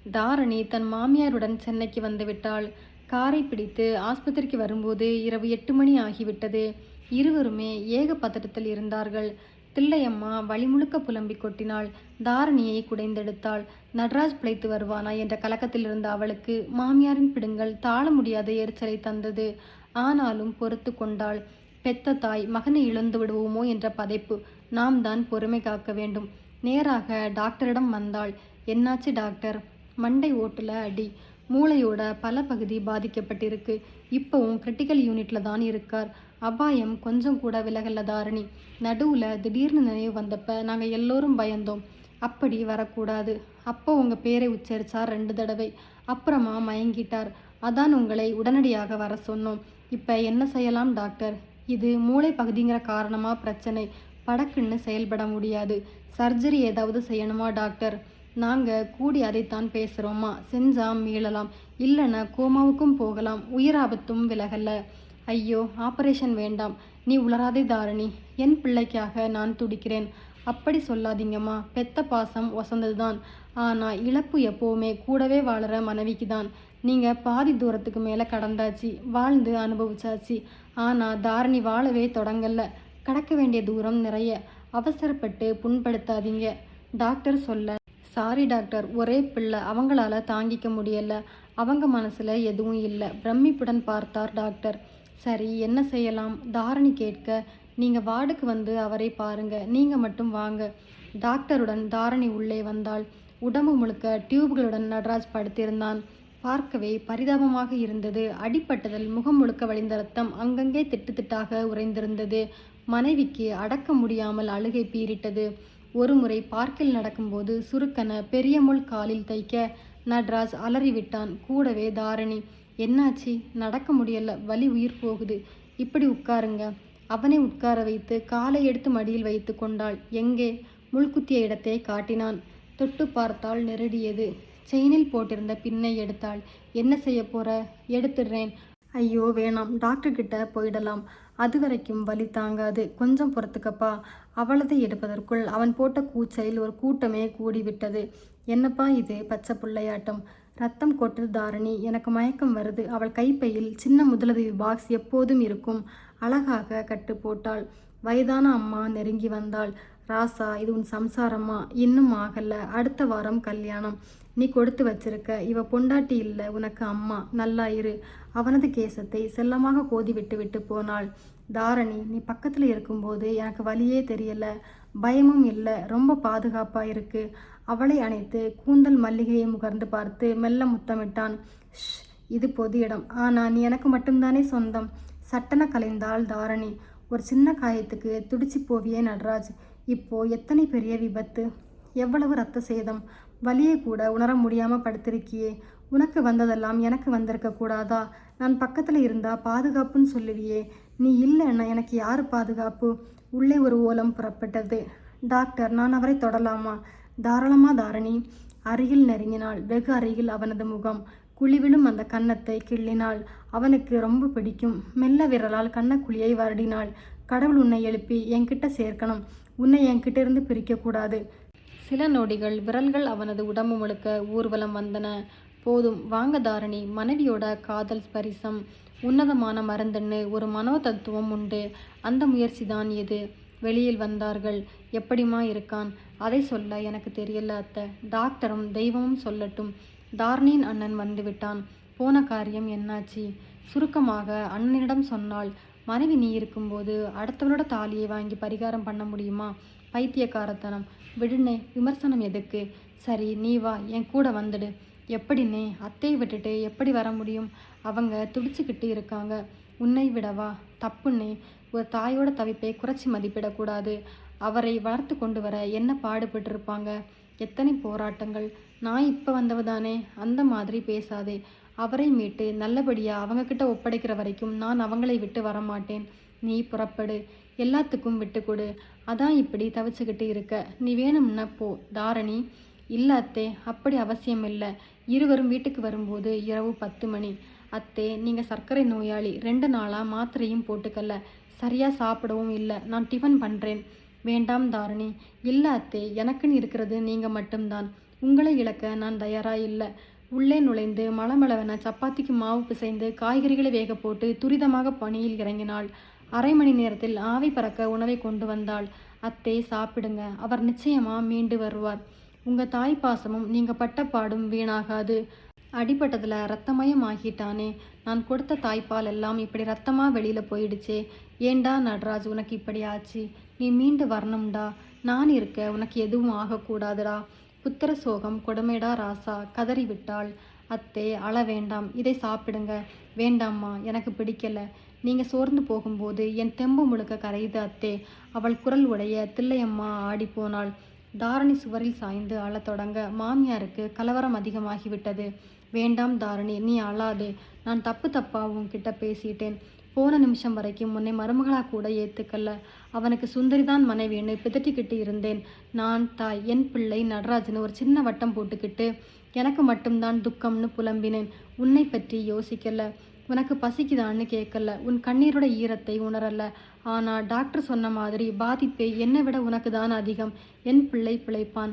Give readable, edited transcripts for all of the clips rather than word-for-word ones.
தாரணி தன் மாமியாருடன் சென்னைக்கு வந்துவிட்டாள். காரை பிடித்து ஆஸ்பத்திரிக்கு வரும்போது இரவு 8 மணி ஆகிவிட்டது. இருவருமே ஏக பதட்டத்தில் இருந்தார்கள். தில்லையம்மா வழிமுழுக்க புலம்பிக் கொட்டினாள். தாரணியை குடைந்தெடுத்தாள். நடராஜ் பிழைத்து வருவானா என்ற கலக்கத்தில் இருந்த அவளுக்கு மாமியாரின் பிடுங்கல் தாழ முடியாத எரிச்சலை தந்தது. ஆனாலும் பொறுத்து கொண்டாள். பெத்த தாய் மகனை இழந்து விடுவோமோ என்ற பதைப்பு. நாம் தான் பொறுமை காக்க வேண்டும். நேராக டாக்டரிடம் வந்தாள். என்னாச்சு டாக்டர்? மண்டை ஓட்டுல அடி, மூளையோட பல பகுதி பாதிக்கப்பட்டிருக்கு. இப்போவும் கிரிட்டிக்கல் யூனிட்ல தான் இருக்கார். அபாயம் கொஞ்சம் கூட விலகல்ல தாரணி. நடுவில் திடீர்னு நினைவு வந்தப்ப நாங்கள் எல்லோரும் பயந்தோம். அப்படி வரக்கூடாது. அப்போ உங்கள் பேரை உச்சரித்தார் 2 தடவை. அப்புறமா மயங்கிட்டார். அதான் உங்களை உடனடியாக வர சொன்னோம். இப்போ என்ன செய்யலாம் டாக்டர்? இது மூளை பகுதிங்கிற காரணமாக பிரச்சனை. படக்குன்னு செயல்பட முடியாது. சர்ஜரி ஏதாவது செய்யணுமா டாக்டர்? நாங்கள் கூடி அதைத்தான் பேசுகிறோமா. செஞ்சால் மீளலாம், இல்லைன்னா கோமாவுக்கும் போகலாம். உயிர் ஆபத்தும் விலகல்ல. ஐயோ, ஆபரேஷன் வேண்டாம். நீ உளராதே தாரணி. என் பிள்ளைக்காக நான் துடிக்கிறேன். அப்படி சொல்லாதீங்கம்மா. பெத்த பாசம் ஒசந்தது தான். ஆனால் இழப்பு எப்போவுமே கூடவே வாழற மனைவிக்கு தான். நீங்கள் பாதி தூரத்துக்கு மேலே கடந்தாச்சு, வாழ்ந்து அனுபவிச்சாச்சு. ஆனால் தாரணி வாழவே தொடங்கல. கடக்க வேண்டிய தூரம் நிறைய. அவசரப்பட்டு புண்படுத்தாதீங்க டாக்டர் சொல்ல. சாரி டாக்டர், ஒரே பிள்ளை, அவங்களால தாங்கிக்க முடியல. அவங்க மனசில் எதுவும் இல்லை. பிரமிப்புடன் பார்த்தார் டாக்டர். சரி, என்ன செய்யலாம்? தாரணி கேட்க, நீங்கள் வார்டுக்கு வந்து அவரை பாருங்க, நீங்கள் மட்டும் வாங்க. டாக்டருடன் தாரணி உள்ளே வந்தாள். உடம்பு முழுக்க டியூப்களுடன் நடராஜ் படுத்திருந்தான். பார்க்கவே பரிதாபமாக இருந்தது. அடிப்பட்டதில் முகம் முழுக்க வழிந்த ரத்தம் அங்கங்கே திட்டு திட்டாக உறைந்திருந்தது. மனைவிக்கு அடக்க முடியாமல் அழுகை பீறிட்டது. ஒருமுறை பார்க்கில் நடக்கும்போது சுருக்கன பெரிய முள் காலில் தைக்க நடராஜ் அலறிவிட்டான். கூடவே தாரணி. என்னாச்சு? நடக்க முடியல, வலி உயிர் போகுது. இப்படி உட்காருங்க. அவனை உட்கார வைத்து காலை எடுத்து மடியில் வைத்து கொண்டாள். எங்கே? முள்குத்திய இடத்தை காட்டினான். தொட்டு பார்த்தால் நெருடியது. செயினில் போட்டிருந்த பின்னை எடுத்தாள். என்ன செய்ய போற? எடுத்துடுறேன். ஐயோ வேணாம், டாக்டர்கிட்ட போயிடலாம். அது வரைக்கும் வலி தாங்காது, கொஞ்சம் பொறுத்துக்கப்பா. அவளதை எடுப்பதற்குள் அவன் போட்ட கூச்சலில் ஒரு கூட்டமே கூடிவிட்டது. என்னப்பா இது பச்சை பிள்ளையாட்டம்? ரத்தம் கொட்டுது தாரணி. எனக்கு மயக்கம் வருது. அவள் கைப்பையில் சின்ன முதலுதவி பாக்ஸ் எப்போதும் இருக்கும். அழகாக கட்டு போட்டாள். வயதான அம்மா நெருங்கி வந்தாள். ராசா, இது உன் சம்சாரம்மா. இன்னும் ஆகல, அடுத்த வாரம் கல்யாணம். நீ கொடுத்து வச்சிருக்க. இவ பொண்டாட்டி இல்லை, உனக்கு அம்மா. நல்லா இரு. அவனது கேசத்தை செல்லமாக கோதி விட்டு விட்டு போனாள். தாரணி, நீ பக்கத்தில் இருக்கும்போது எனக்கு வலியே தெரியல, பயமும் இல்லை, ரொம்ப பாதுகாப்பாக இருக்கு. அவளை அணைத்து கூந்தல் மல்லிகையை முகர்ந்து பார்த்து மெல்ல முத்தமிட்டான். ஷ், இது பொது இடம். ஆனால் நீ எனக்கு மட்டும்தானே சொந்தம். சட்டென கலைந்தாள் தாரணி. ஒரு சின்ன காயத்துக்கு துடிச்சு போவியே நடராஜ். இப்போ எத்தனை பெரிய விபத்து, எவ்வளவு ரத்த சேதம். வலியை கூட உணர முடியாமல் படுத்திருக்கியே. உனக்கு வந்ததெல்லாம் எனக்கு வந்திருக்க கூடாதா? நான் பக்கத்தில் இருந்தா பாதுகாப்புன்னு சொல்லுவியே. நீ இல்லைன்னா எனக்கு யார் பாதுகாப்பு? உள்ளே ஒரு ஓலம் புறப்பட்டது. டாக்டர், நான் அவரை தொடலாமா? தாராளமா தாரணி. அருகில் நெருங்கினாள். வெகு அருகில் அவனது முகம். குழிவிலும் அந்த கன்னத்தை கிள்ளினாள். அவனுக்கு ரொம்ப பிடிக்கும். மெல்ல விரலால் கன்னக்குழியை வருடினாள். கடவுள் உன்னை எழுப்பி என்கிட்ட சேர்க்கணும். உன்னை என்கிட்ட இருந்து பிரிக்கக்கூடாது. சில நொடிகள் விரல்கள் அவனது உடம்பு முழுக்க ஊர்வலம் வந்தன. போதும், வாங்க தாரணி. மனைவியோட காதல் ஸ்பரிசம் உன்னதமான மருந்துன்னு ஒரு மனோ தத்துவம் உண்டு. அந்த முயற்சி தான் இது. வெளியில் வந்தார்கள். எப்படிமா இருக்கான்? அதை சொல்ல எனக்கு தெரியல அத்தை. டாக்டரும் தெய்வமும் சொல்லட்டும். தாரணியின் அண்ணன் வந்து விட்டான். போன காரியம் என்னாச்சு? சுருக்கமாக அண்ணனிடம் சொன்னாள். மனைவி நீ இருக்கும்போது அடுத்தவளோட தாலியை வாங்கி பரிகாரம் பண்ண முடியுமா? பைத்தியக்காரத்தனம். விடுனே, விமர்சனம் எதுக்கு? சரி, நீ வா, என் கூட வந்துடு. எப்படின்னே? அத்தையை விட்டுட்டு எப்படி வர முடியும்? அவங்க துடிச்சுக்கிட்டு இருக்காங்க. உன்னை விடவா? தப்புன்னே. ஒரு தாயோட தவிப்பை குறைச்சி மதிப்பிடக்கூடாது. அவரை வளர்த்து கொண்டு வர என்ன பாடுபட்டிருப்பாங்க. எத்தனை போராட்டங்கள். நான் இப்போ வந்தவதானே. அந்த மாதிரி பேசாதே. அவரை மீட்டு நல்லபடியாக அவங்கக்கிட்ட ஒப்படைக்கிற வரைக்கும் நான் அவங்களை விட்டு வரமாட்டேன். நீ புறப்படு. எல்லாத்துக்கும் விட்டு கொடு. அதான் இப்படி தவிச்சுக்கிட்டு இருக்க. நீ வேணும்னா போ. தாரணி. இல்லை அத்தே, அப்படி அவசியம் இல்லை. இருவரும் வீட்டுக்கு வரும்போது இரவு 10 மணி. அத்தே, நீங்கள் சர்க்கரை நோயாளி. 2 நாளாக மாத்திரையும் போட்டுக்கல. சரியாக சாப்பிடவும் இல்லை. நான் டிஃபன் பண்ணுறேன். வேண்டாம் தாரணி. இல்லை அத்தே, எனக்குன்னு இருக்கிறது நீங்கள் மட்டும்தான். உங்களை இழக்க நான் தயாரா இல்லை. உள்ளே நுழைந்து மளமளவென சப்பாத்திக்கு மாவு பிசைந்து காய்கறிகளை வேக போட்டு துரிதமாக பணியில் இறங்கினாள். அரை மணி நேரத்தில் ஆவி பறக்க உணவை கொண்டு வந்தாள். அத்தை சாப்பிடுங்க, அவர் நிச்சயமா மீண்டு வருவார். உங்க தாய் பாசமும் நீங்க பட்ட பாடும் வீணாகாது. அடிபட்டதுல ரத்தமயம் ஆகிட்டானே, நான் கொடுத்த தாய்ப்பால் எல்லாம் இப்படி ரத்தமா வெளியில போயிடுச்சே. ஏண்டா நடராஜ் உனக்கு இப்படி ஆச்சு? நீ மீண்டு வரணும்டா. நான் இருக்க உனக்கு எதுவும் ஆகக்கூடாதுடா. புத்திர சோகம் கொடுமைடா ராசா, கதறி விட்டாள். அத்தே அழ வேண்டாம், இதை சாப்பிடுங்க. வேண்டாம்மா, எனக்கு பிடிக்கல. நீங்க சோர்ந்து போகும்போது என் தெம்பு முழுக்க கரையுது அத்தே. அவள் குரல் உடைய தில்லையம்மா ஆடிப்போனாள். தாரணி சுவரில் சாய்ந்து அழத் தொடங்க மாமியாருக்கு கலவரம் அதிகமாகிவிட்டது. வேண்டாம் தாரணி, நீ அழாதே. நான் தப்பா உன்கிட்ட பேசிட்டேன். போன நிமிஷம் வரைக்கும் உன்னை மருமகளா கூட ஏத்துக்கல. அவனுக்கு சுந்தரிதான் மனைவின்னு பிதட்டிக்கிட்டு இருந்தேன். நான் தாய், என் பிள்ளை நடராஜன் ஒரு சின்ன வட்டம் போட்டுக்கிட்டு எனக்கு மட்டும்தான் துக்கம்னு புலம்பினேன். உன்னை பற்றி யோசிக்கல. உனக்கு பசிக்குதான்னு கேட்கல. உன் கண்ணீரோட ஈரத்தை உணரல. ஆனால் டாக்டர் சொன்ன மாதிரி பாதிப்பே என்னை விட உனக்கு தான் அதிகம். என் பிள்ளை பிழைப்பான்.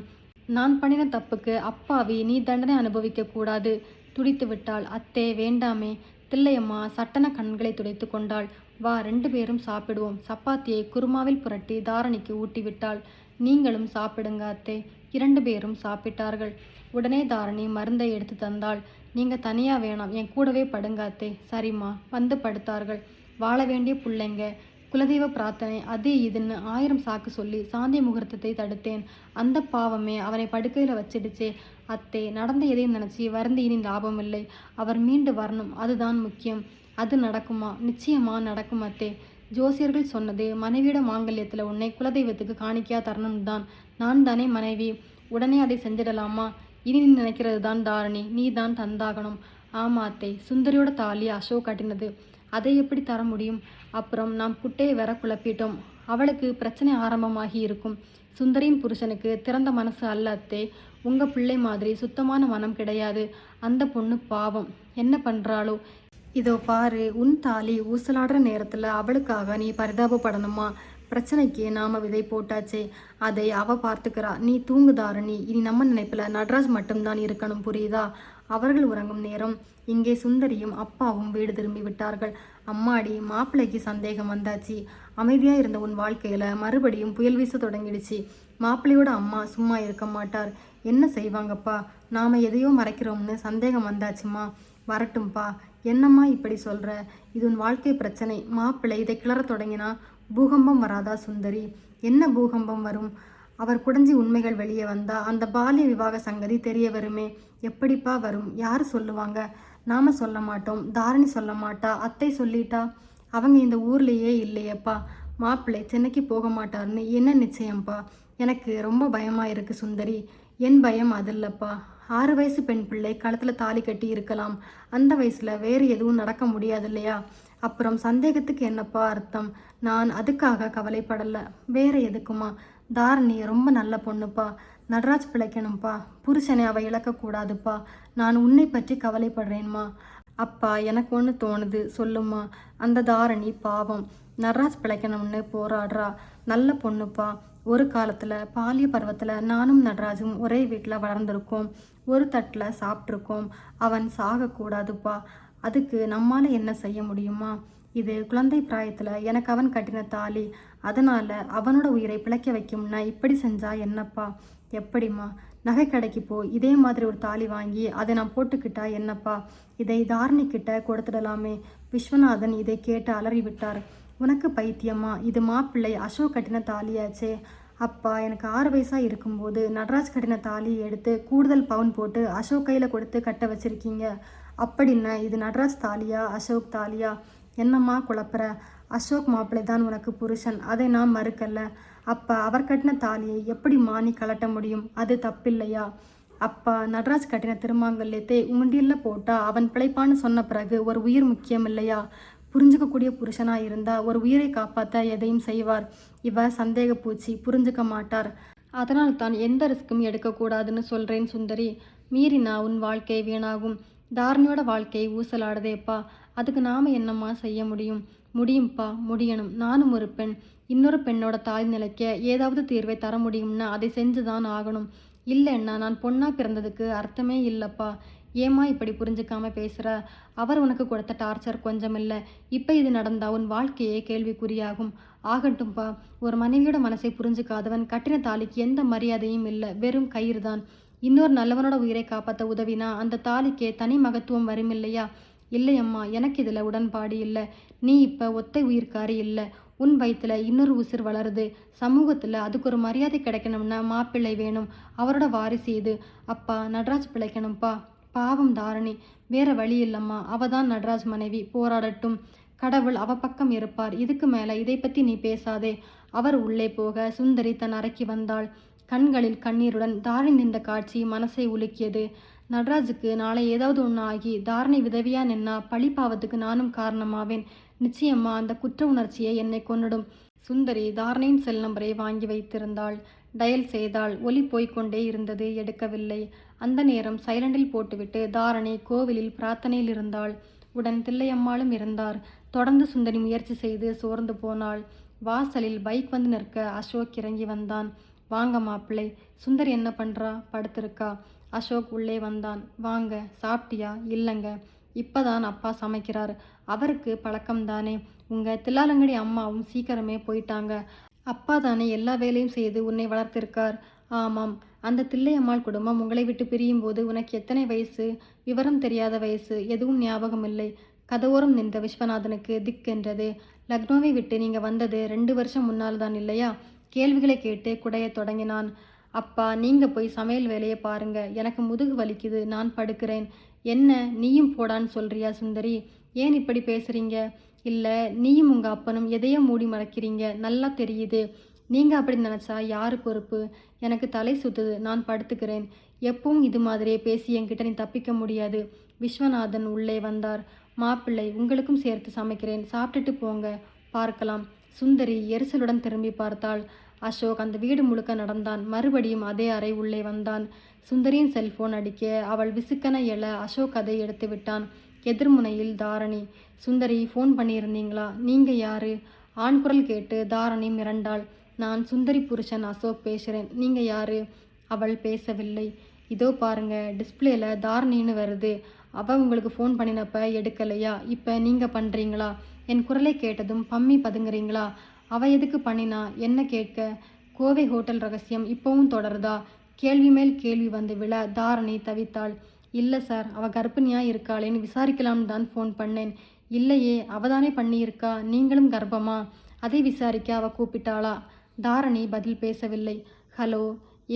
நான் பண்ணின தப்புக்கு அப்பாவி நீ தண்டனை அனுபவிக்க கூடாது. துடித்து விட்டாள். அத்தே வேண்டாமே. தில்லையம்மா சட்டன கண்களை துடைத்து கொண்டாள். வா, 2 பேரும் சாப்பிடுவோம். சப்பாத்தியை குருமாவில் புரட்டி தாரணிக்கு ஊட்டிவிட்டாள். நீங்களும் சாப்பிடுங்க அத்தே. 2 பேரும் சாப்பிட்டார்கள். உடனே தாரணி மருந்தை எடுத்து தந்தாள். நீங்க தனியா வேணாம், என் கூடவே படுங்க அத்தே. சரிம்மா. வந்து படுத்தார்கள். வாழ வேண்டிய புள்ளைங்க. குலதெய்வ பிரார்த்தனை அது இதுன்னு 1000 சாக்கு சொல்லி சாந்தி முகூர்த்தத்தை தடுத்தேன். அந்த பாவமே அவனை படுக்கையில் வச்சிடுச்சே. அத்தே, நடந்த எதையும் நினச்சி வருந்தி இனி லாபம் இல்லை. அவர் மீண்டு வரணும், அதுதான் முக்கியம். அது நடக்குமா? நிச்சயமா நடக்கும் அத்தே. ஜோசியர்கள் சொன்னது மனைவியோட மாங்கல்யத்தில் உன்னை குலதெய்வத்துக்கு காணிக்கையா தரணும் தான். நான் தானே மனைவி. உடனே அதை செஞ்சிடலாமா? இனி நீ நினைக்கிறது தான் தாரணி, நீ தான் தந்தாகணும். ஆமா அத்தை, சுந்தரியோட தாலி அசோக் கட்டினது. அதை எப்படி தர முடியும்? அப்புறம் நாம் குட்டையை வேற குழப்பிட்டோம். அவளுக்கு பிரச்சனை ஆரம்பமாகி இருக்கும். சுந்தரியின் புருஷனுக்கு திறந்த மனசு அல்ல அத்தே. உங்க பிள்ளை மாதிரி சுத்தமான மனம் கிடையாது. அந்த பொண்ணு பாவம், என்ன பண்றாளோ? இதோ பாரு, உன் தாலி ஊசலாடுற நேரத்தில் அவளுக்காக நீ பரிதாபப்படணுமா? பிரச்சனைக்கு நாம விதை போட்டாச்சே, அதை அவ பார்த்துக்கிறா. நீ தூங்குதாரணி. இனி நம்ம நினைப்பில் நடராஜ் மட்டும்தான் இருக்கணும், புரியுதா? அவர்கள் உறங்கும் நேரம் இங்கே சுந்தரியும் அப்பாவும் வீடு திரும்பி விட்டார்கள். அம்மாடி, மாப்பிள்ளைக்கு சந்தேகம் வந்தாச்சு. அமைதியாக இருந்த உன் வாழ்க்கையில் மறுபடியும் புயல் வீச தொடங்கிடுச்சு. மாப்பிள்ளையோட அம்மா சும்மா இருக்க மாட்டார். என்ன செய்வாங்கப்பா? நாம் எதையோ மறைக்கிறோம்னு சந்தேகம் வந்தாச்சுமா. வரட்டும்பா. என்னம்மா இப்படி சொல்கிற? இது உன் வாழ்க்கை பிரச்சனை. மாப்பிள்ளை இதை கிளற தொடங்கினா பூகம்பம் வராதா சுந்தரி? என்ன பூகம்பம் வரும்? அவர் குடஞ்சி உண்மைகள் வெளியே வந்தா அந்த பாலிய விவாக சங்கதி தெரிய வருமே. எப்படிப்பா வரும்? யார் சொல்லுவாங்க? நாம சொல்ல மாட்டோம், தாரணி சொல்ல மாட்டா, அத்தை சொல்லிட்டா. அவங்க இந்த ஊர்லேயே இல்லையப்பா. மாப்பிள்ளை சென்னைக்கு போக மாட்டார்னு என்ன நிச்சயம்ப்பா? எனக்கு ரொம்ப பயமா இருக்கு சுந்தரி. என் பயம் அதில்லப்பா. 6 வயசு பெண் பிள்ளை கழுத்தில் தாலி கட்டி இருக்கலாம். அந்த வயசில் வேறு எதுவும் நடக்க முடியாது இல்லையா? அப்புறம் சந்தேகத்துக்கு என்னப்பா அர்த்தம்? நான் அதுக்காக கவலைப்படலை. வேற எதுக்குமா? தாரணி ரொம்ப நல்ல பொண்ணுப்பா. நடராஜ் பிழைக்கணும்ப்பா. புருஷனை அவ இழக்கக்கூடாதுப்பா. நான் உன்னை பற்றி கவலைப்படுறேன்மா. அப்பா, எனக்கு ஒன்று தோணுது, சொல்லுமா. அந்த தாரணி பாவம், நடராஜ் பிழைக்கணும்னு போராடுறா. நல்ல பொண்ணுப்பா. ஒரு காலத்தில் பாலிய பருவத்தில் நானும் நடராஜும் ஒரே வீட்டில் வளர்ந்துருக்கோம். ஒரு தட்டில் சாப்பிட்ருக்கோம். அவன் சாகக்கூடாதுப்பா. அதுக்கு நம்மால் என்ன செய்ய முடியுமா? இது குழந்தை பிராயத்தில் எனக்கு அவன் கட்டின தாலி. அதனால் அவனோட உயிரை பிழைக்க வைக்கும்னா இப்படி செஞ்சா என்னப்பா? எப்படிம்மா? நகை கடைக்கு போய் இதே மாதிரி ஒரு தாலி வாங்கி அதை நான் போட்டுக்கிட்டா என்னப்பா? இதை தாரணிக்கிட்ட கொடுத்துடலாமே. விஸ்வநாதன் இதை கேட்டு அலறிவிட்டார். உனக்கு பைத்தியம்மா? இது மாப்பிள்ளை அசோக் கட்டின தாலியாச்சே. அப்பா, எனக்கு 6 வயசாக இருக்கும்போது நடராஜ் கட்டின தாலியை எடுத்து கூடுதல் பவுன் போட்டு அசோக் கையில் கொடுத்து கட்ட வச்சுருக்கீங்க. அப்படின்னா இது நடராஜ் தாலியா அசோக் தாலியா? என்னம்மா குழப்பற? அசோக் மாப்பிள்ளை தான் உனக்கு புருஷன், அதை நான் மறுக்கல. அப்பா, அவர் கட்டின தாலியை எப்படிம்மா நீ கலட்ட முடியும்? அது தப்பில்லையா? அப்பா, நடராஜ் கட்டின திருமாங்கல்யத்தை உண்டியில் போட்டால் அவன் பிழைப்பான்னு சொன்ன பிறகு ஒரு உயிர் முக்கியம் இல்லையா? புரிஞ்சுக்கக்கூடிய புருஷனாக இருந்தால் ஒரு உயிரை காப்பாற்ற எதையும் செய்வார். இவ சந்தேக பூச்சி, புரிஞ்சுக்க மாட்டார். அதனால் தான் எந்த ரிஸ்க்கும் எடுக்கக்கூடாதுன்னு சொல்கிறேன் சுந்தரி. மீறினா உன் வாழ்க்கை வீணாகும். தாரணியோட வாழ்க்கை ஊசலாடுதேப்பா. அதுக்கு நாம் என்னம்மா செய்ய முடியும்? முடியும்ப்பா, முடியணும். நானும் ஒரு பெண். இன்னொரு பெண்ணோட தாய் நிலைக்க ஏதாவது தீர்வை தர முடியும்னா அதை செஞ்சுதான் ஆகணும். இல்லைன்னா நான் பொண்ணா பிறந்ததுக்கு அர்த்தமே இல்லைப்பா. ஏம்மா இப்படி புரிஞ்சுக்காம பேசுகிற? அவர் உனக்கு கொடுத்த டார்ச்சர் கொஞ்சம் இல்லை. இப்போ இது நடந்தா உன் வாழ்க்கையே கேள்விக்குறியாகும். ஆகட்டும்பா. ஒரு மனைவியோட மனசை புரிஞ்சுக்காதவன் கட்டின தாலிக்கு எந்த மரியாதையும் இல்லை, வெறும் கயிறு தான். இன்னொரு நல்லவனோட உயிரை காப்பாற்ற உதவினா அந்த தாலிக்கே தனி மகத்துவம் வரும் இல்லையா? இல்லையம்மா, எனக்கு இதில் உடன்பாடு இல்லை. நீ இப்போ ஒத்தை உயிர்க்காரி இல்லை. உன் வயிற்றுல இன்னொரு உசிர் வளருது. சமூகத்தில் அதுக்கு ஒரு மரியாதை கிடைக்கணும்னா மாப்பிள்ளை வேணும். அவரோட வாரிசு இது. அப்பா, நடராஜ் பிழைக்கணும்ப்பா. பாவம் தாரணி. வேற வழி இல்லம்மா. அவ தான் நடராஜ் மனைவி. போராடட்டும். கடவுள் அவ பக்கம் இருப்பார். இதுக்கு மேலே இதை பற்றி நீ பேசாதே. அவர் உள்ளே போக சுந்தரி தன் அறைக்கு வந்தாள். கண்களில் கண்ணீருடன் தாரணி நின்ற காட்சி மனசை உலுக்கியது. நடராஜுக்கு நாளை ஏதாவது ஒன்று ஆகி தாரணி விதவியா நின்னா பழி பாவத்துக்கு நானும் காரணமாவேன். நிச்சயமா அந்த குற்ற உணர்ச்சியை என்னை கொன்னிடும். சுந்தரி தாரணியின் செல் நம்பரை வாங்கி வைத்திருந்தாள். டயல் செய்தாள். ஒலி போய்கொண்டே இருந்தது. எடுக்கவில்லை. அந்த நேரம் சைலண்டில் போட்டுவிட்டு தாரணி கோவிலில் பிரார்த்தனையில் இருந்தாள். உடன் தில்லையம்மாளும் இருந்தார். தொடர்ந்து சுந்தரி முயற்சி செய்து சோர்ந்து போனாள். வாசலில் பைக் வந்து நிற்க அசோக் இறங்கி வந்தான். வாங்க மாப்பிள்ளை. சுந்தரி என்ன பண்ணுறா? படுத்திருக்கா. அசோக் உள்ளே வந்தான். வாங்க. சாப்பிட்டியா? இல்லைங்க, இப்போதான் அப்பா சமைக்கிறார். அவருக்கு பழக்கம்தானே. உங்கள் தில்லாலங்கடி அம்மாவும் சீக்கிரமே போயிட்டாங்க. அப்பா தானே எல்லா வேலையும் செய்து உன்னை வளர்த்திருக்கார். ஆமாம். அந்த தில்லையம்மாள் குடும்பம் உங்களை விட்டு பிரியும் போது உனக்கு எத்தனை வயசு? விவரம் தெரியாத வயசு. எதுவும் ஞாபகம் இல்லை. கதவோரம் நின்ற விஸ்வநாதனுக்கு திக்கென்றது. லக்னோவை விட்டு நீங்கள் வந்தது 2 வருஷம் முன்னால் தான் இல்லையா? கேள்விகளை கேட்டு குடைய தொடங்கினான். அப்பா, நீங்கள் போய் சமையல் வேலையை பாருங்க. எனக்கு முதுகு வலிக்குது. நான் படுக்கிறேன். என்ன, நீயும் போடான்னு சொல்றியா சுந்தரி? ஏன் இப்படி பேசுறீங்க? இல்லை, நீயும் உங்கள் அப்பனும் எதையோ மூடி மறைக்கிறீங்க. நல்லா தெரியுது. நீங்கள் அப்படி நினச்சா யாரு பொறுப்பு? எனக்கு தலை சுத்துது. நான் படுத்துக்கிறேன். எப்பவும் இது மாதிரியே பேசி என்கிட்ட நீ தப்பிக்க முடியாது. விஸ்வநாதன் உள்ளே வந்தார். மாப்பிள்ளை, உங்களுக்கும் சேர்த்து சமைக்கிறேன். சாப்பிட்டுட்டு போங்க. பார்க்கலாம். சுந்தரி எரிச்சலுடன் திரும்பி பார்த்தாள். அசோக் அந்த வீடு முழுக்க நடந்தான். மறுபடியும் அதே அறை உள்ளே வந்தான். சுந்தரியின் செல்போன் அடிக்க அவள் விசுக்கென எழ அசோக் அதை எடுத்து விட்டான். எதிர்முனையில் தாரணி. சுந்தரி, ஃபோன் பண்ணியிருந்தீங்களா? நீங்கள் யாரு? ஆண் குரல் கேட்டு தாரணி மிரண்டாள். நான் சுந்தரி புருஷன் அசோக் பேசுகிறேன். நீங்கள் யாரு? அவள் பேசவில்லை. இதோ பாருங்க, டிஸ்பிளேல தாரணின்னு வருது. அவள் உங்களுக்கு ஃபோன் பண்ணினப்ப எடுக்கலையா? இப்போ நீங்கள் பண்ணுறீங்களா? என் குரலை கேட்டதும் பம்மி பதுங்குறீங்களா? அவள் எதுக்கு பண்ணினா? என்ன கேட்க? கோவை ஹோட்டல் ரகசியம் இப்போவும் தொடருதா? கேள்வி மேல் கேள்வி வந்து விழ தாரணி தவித்தாள். இல்லை சார், அவள் கர்ப்பிணியாக இருக்காளேன்னு விசாரிக்கலாம்னு தான் ஃபோன் பண்ணேன். இல்லையே, அவதானே பண்ணியிருக்கா. நீங்களும் கர்ப்பமா? அதை விசாரிக்க அவள் கூப்பிட்டாளா? தாரணி பதில் பேசவில்லை. ஹலோ,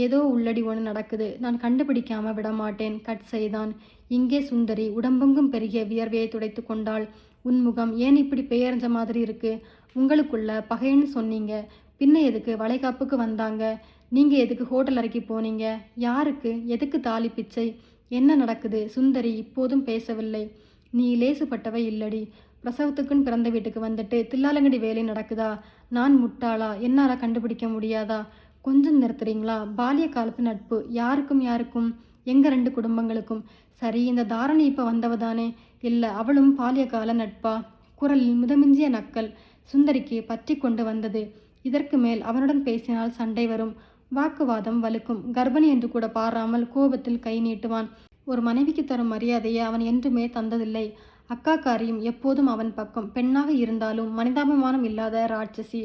ஏதோ உள்ளடி ஒன்று நடக்குது. நான் கண்டுபிடிக்காம விடமாட்டேன். கட் செய்தான். இங்கே சுந்தரி உடம்பெங்கும் பெருகிய வியர்வையை துடைத்து கொண்டாள். உன் முகம் ஏன் இப்படி பெயர்ஞ்ச மாதிரி இருக்கு? உங்களுக்குள்ள பகைன்னு சொன்னீங்க. பின்ன எதுக்கு வளைகாப்புக்கு வந்தாங்க? நீங்கள் எதுக்கு ஹோட்டல் அறைக்கு போனீங்க? யாருக்கு? எதுக்கு தாலி பிச்சை? என்ன நடக்குது? சுந்தரி இப்போதும் பேசவில்லை. நீ லேசுப்பட்டவை இல்லடி. பிரசவத்துக்குன்னு பிறந்த வீட்டுக்கு வந்துட்டு தில்லாலங்கடி வேலை நடக்குதா? நான் முட்டாளா? என்னால் கண்டுபிடிக்க முடியாதா? கொஞ்சம் நிறுத்துறீங்களா? பாலிய காலத்து நட்பு. யாருக்கும் யாருக்கும்? எங்கள் 2 குடும்பங்களுக்கும். சரி, இந்த தாரணி இப்போ வந்தவதானே? இல்லை, அவளும் பாலிய கால நட்பா? குரலில் மிதமிஞ்சிய நக்கல் சுந்தரிக்கு பற்றி கொண்டு வந்தது. இதற்கு மேல் அவனுடன் பேசினால் சண்டை வரும். வாக்குவாதம் வலுக்கும். கர்ப்பிணி என்று கூட பாராமல் கோபத்தில் கை நீட்டுவான். ஒரு மனைவிக்கு தரும் மரியாதையை அவன் என்றுமே தந்ததில்லை. அக்காக்காரியும் எப்போதும் அவன் பக்கம். பெண்ணாக இருந்தாலும் மனிதாபிமானம் இல்லாத ராட்சசி.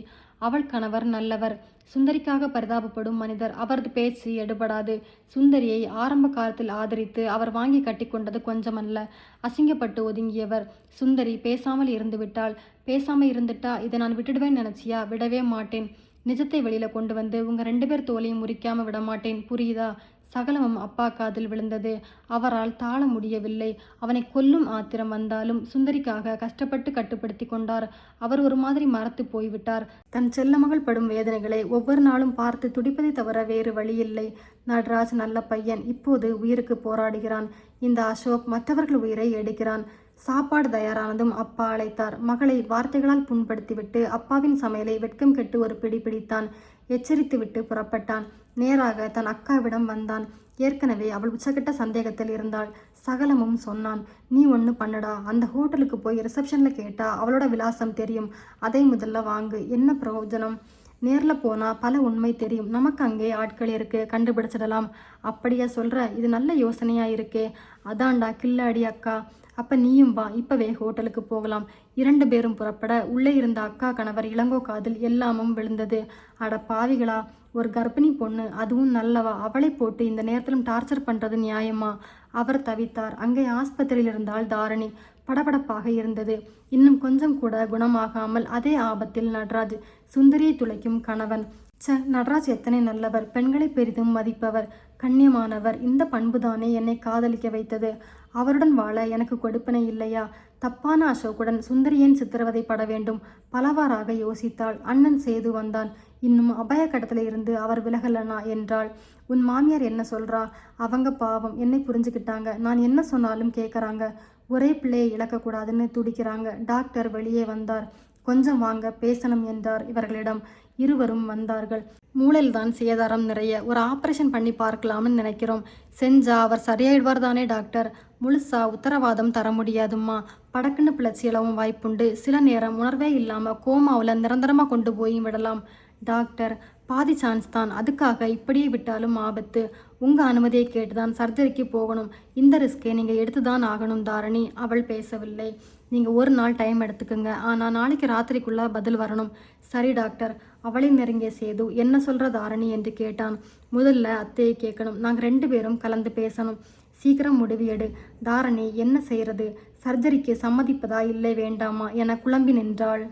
அவள் கணவர் நல்லவர். சுந்தரிக்காக பரிதாபப்படும் மனிதர். அவரது பேச்சு எடுபடாது. சுந்தரியை ஆரம்ப காலத்தில் ஆதரித்து அவர் வாங்கி கட்டி கொண்டது கொஞ்சமல்ல. அசிங்கப்பட்டு ஒதுங்கியவர். சுந்தரி பேசாமல் இருந்து விட்டாள். பேசாமல் இருந்துட்டா இதை நான் விட்டுடுவேன் நினச்சியா? விடவே மாட்டேன். நிஜத்தை வெளியில கொண்டு வந்து உங்கள் 2 பேர் தோலையும் முறிக்காம விடமாட்டேன். புரியுதா? சகலமும் அப்பா காதில் விழுந்தது. அவரால் தாழ முடியவில்லை. அவனை கொல்லும் ஆத்திரம் வந்தாலும் சுந்தரிக்காக கஷ்டப்பட்டு கட்டுப்படுத்தி கொண்டார். அவர் ஒரு மாதிரி மறத்து போய்விட்டார். தன் செல்லமகள் படும் வேதனைகளை ஒவ்வொரு நாளும் பார்த்து துடிப்பதை தவிர வேறு வழியில்லை. நடராஜ் நல்ல பையன். இப்போது உயிருக்கு போராடுகிறான். இந்த அசோக் மற்றவர்கள் உயிரை எடுக்கிறான். சாப்பாடு தயாரானதும் அப்பா அழைத்தார். மகளை வார்த்தைகளால் புண்படுத்திவிட்டு அப்பாவின் சமையலை வெட்கம் கெட்டு ஒரு பிடி பிடித்தான். எச்சரித்துவிட்டு புறப்பட்டான். நேராக தன் அக்காவிடம் வந்தான். ஏற்கனவே அவள் உச்சக்கட்ட சந்தேகத்தில் இருந்தாள். சகலமும் சொன்னான். நீ ஒன்று பண்ணடா. அந்த ஹோட்டலுக்கு போய் ரிசப்ஷனில் கேட்டா அவளோட விலாசம் தெரியும். அதை முதல்ல வாங்கு. என்ன பிரயோஜனம்? நேரில் போனால் பல உண்மை தெரியும். நமக்கு அங்கே ஆட்கள் இருக்குது, கண்டுபிடிச்சிடலாம். அப்படியா சொல்கிற? இது நல்ல யோசனையாக இருக்கே. அதான்டா கில்லாடி அக்கா. அப்போ நீயும் வா, இப்போவே ஹோட்டலுக்கு போகலாம். 2 பேரும் புறப்பட உள்ளே இருந்த அக்கா கணவர் இளங்கோ காதில் எல்லாமும் விழுந்தது. அட பாவிகளா, ஒரு கர்ப்பிணி பொண்ணு, அதுவும் நல்லவா, அவளை போட்டு இந்த நேரத்திலும் டார்ச்சர் பண்ணுறது நியாயமா? அவர் தவித்தார். அங்கே ஆஸ்பத்திரியில் இருந்தால் தாரணி. படபடப்பாக இருந்தது. இன்னும் கொஞ்சம் கூட குணமாகாமல் அதே ஆபத்தில் நடராஜ். சுந்தரியை துளைக்கும் கணவன். நடராஜ் எத்தனை நல்லவர், பெண்களை பெரிதும் மதிப்பவர், கண்ணியமானவர். இந்த பண்புதானே என்னை காதலிக்க வைத்தது. அவருடன் வாழ எனக்கு கொடுப்பனை இல்லையா? தப்பான அசோக்குடன் சுந்தரியன் சித்திரவதை பட வேண்டும். பலவாறாக யோசித்தாள். அண்ணன் சேது வந்தான். இன்னும் அபாய கடத்தில் இருந்து அவர் விலகலனா என்றாள். உன் மாமியார் என்ன சொல்றா? அவங்க பாவம் என்னை புரிஞ்சுக்கிட்டாங்க. நான் என்ன சொன்னாலும் கேட்குறாங்க. ஒரே பிள்ளையை இழக்கக்கூடாதுன்னு துடிக்கிறாங்க. டாக்டர் வெளியே வந்தார். கொஞ்சம் வாங்க, பேசணும் என்றார் இவர்களிடம். இருவரும் வந்தார்கள். மூளையில் தான் சேதாரம் நிறைய. ஒரு ஆப்ரேஷன் பண்ணி பார்க்கலாம்னு நினைக்கிறோம். செஞ்சா அவர் சரியாயிடுவார் தானே டாக்டர்? முழுசா உத்தரவாதம் தர முடியாதும்மா. படக்குன்னு பிழைச்சியளவும் வாய்ப்புண்டு. சில நேரம் உணர்வே இல்லாமல் கோமாவில் நிரந்தரமாக கொண்டு போய் விடலாம். டாக்டர், பாதி சான்ஸ் தான். அதுக்காக இப்படியே விட்டாலும் ஆபத்து. உங்கள் அனுமதியை கேட்டு தான் சர்ஜரிக்கு போகணும். இந்த ரிஸ்கை நீங்கள் எடுத்து தான் ஆகணும் தாரணி. அவள் பேசவில்லை. நீங்கள் ஒரு நாள் டைம் எடுத்துக்குங்க. ஆனால் நாளைக்கு ராத்திரிக்குள்ளே பதில் வரணும். சரி டாக்டர். அவளை நெருங்கிய சேது, என்ன சொல்கிற தாரணி என்று கேட்டான். முதல்ல அத்தையை கேட்கணும். நாங்கள் 2 பேரும் கலந்து பேசணும். சீக்கிரம் முடிவு எடு. தாரணி என்ன செய்கிறது? சர்ஜரிக்கு சம்மதிப்பதா இல்லை வேண்டாமா என குழம்பி நின்றாள்.